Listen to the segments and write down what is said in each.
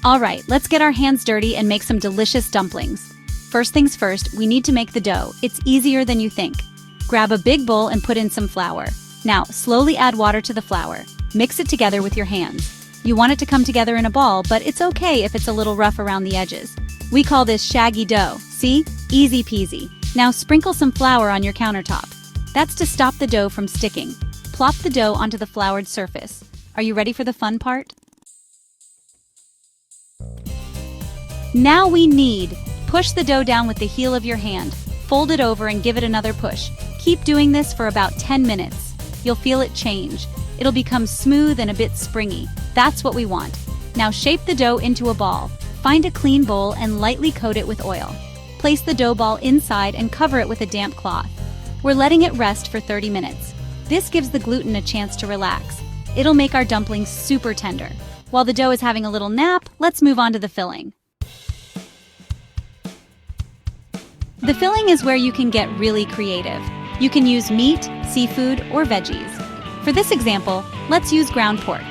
Alright, let's get our hands dirty and make some delicious dumplings. First things first, we need to make the dough. It's easier than you think. Grab a big bowl and put in some flour. Now, slowly add water to the flour. Mix it together with your hands. You want it to come together in a ball, but it's okay if it's a little rough around the edges. We call this shaggy dough. See? Easy peasy. Now sprinkle some flour on your countertop. That's to stop the dough from sticking. Plop the dough onto the floured surface. Are you ready for the fun part? Now we knead. Push the dough down with the heel of your hand. Fold it over and give it another push. Keep doing this for about 10 minutes. You'll feel it change. It'll become smooth and a bit springy. That's what we want. Now shape the dough into a ball. Find a clean bowl and lightly coat it with oil. Place the dough ball inside and cover it with a damp cloth. We're letting it rest for 30 minutes. This gives the gluten a chance to relax. It'll make our dumplings super tender. While the dough is having a little nap, let's move on to the filling. The filling is where you can get really creative. You can use meat, seafood, or veggies. For this example, let's use ground pork.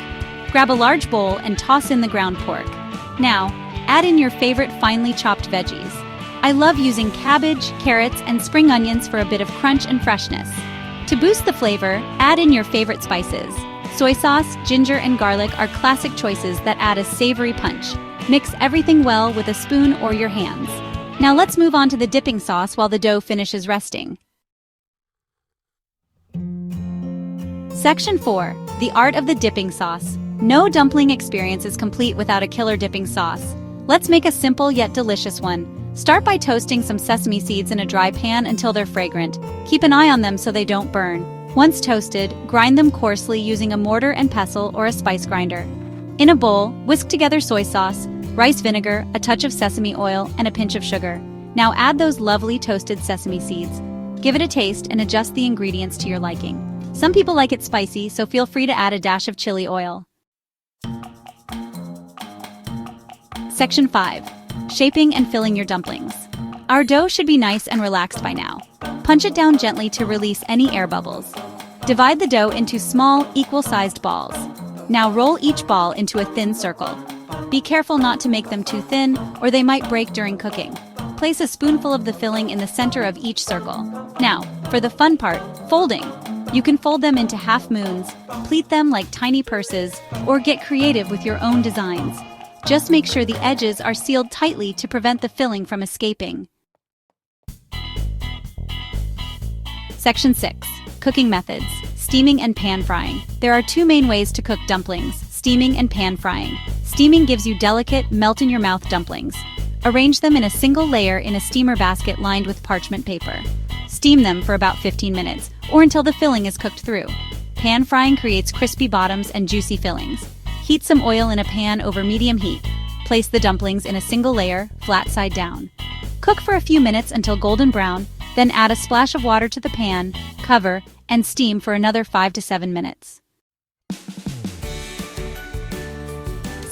Grab a large bowl and toss in the ground pork. Now, add in your favorite finely chopped veggies. I love using cabbage, carrots, and spring onions for a bit of crunch and freshness. To boost the flavor, add in your favorite spices. Soy sauce, ginger, and garlic are classic choices that add a savory punch. Mix everything well with a spoon or your hands. Now let's move on to the dipping sauce while the dough finishes resting. Section 4. The art of the dipping sauce. No dumpling experience is complete without a killer dipping sauce. Let's make a simple yet delicious one. Start by toasting some sesame seeds in a dry pan until they're fragrant. Keep an eye on them so they don't burn. Once toasted, grind them coarsely using a mortar and pestle or a spice grinder. In a bowl, whisk together soy sauce, rice vinegar, a touch of sesame oil, and a pinch of sugar. Now add those lovely toasted sesame seeds. Give it a taste and adjust the ingredients to your liking. Some people like it spicy, so feel free to add a dash of chili oil. Section 5. Shaping and filling your dumplings. Our dough should be nice and relaxed by now. Punch it down gently to release any air bubbles. Divide the dough into small, equal-sized balls. Now roll each ball into a thin circle. Be careful not to make them too thin, or they might break during cooking. Place a spoonful of the filling in the center of each circle. Now, for the fun part, folding. You can fold them into half moons, pleat them like tiny purses, or get creative with your own designs. Just make sure the edges are sealed tightly to prevent the filling from escaping. Section 6. Cooking methods. Steaming and pan frying. There are two main ways to cook dumplings, steaming and pan frying. Steaming gives you delicate, melt-in-your-mouth dumplings. Arrange them in a single layer in a steamer basket lined with parchment paper. Steam them for about 15 minutes, or until the filling is cooked through. Pan frying creates crispy bottoms and juicy fillings. Heat some oil in a pan over medium heat. Place the dumplings in a single layer, flat side down. Cook for a few minutes until golden brown, then add a splash of water to the pan, cover, and steam for another 5 to 7 minutes.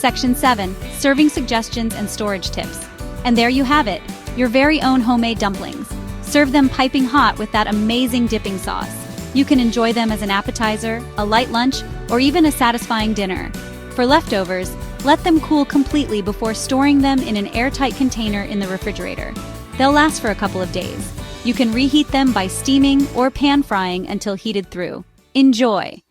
Section 7. Serving suggestions and storage tips. And there you have it, your very own homemade dumplings. Serve them piping hot with that amazing dipping sauce. You can enjoy them as an appetizer, a light lunch, or even a satisfying dinner. For leftovers, let them cool completely before storing them in an airtight container in the refrigerator. They'll last for a couple of days. You can reheat them by steaming or pan frying until heated through. Enjoy!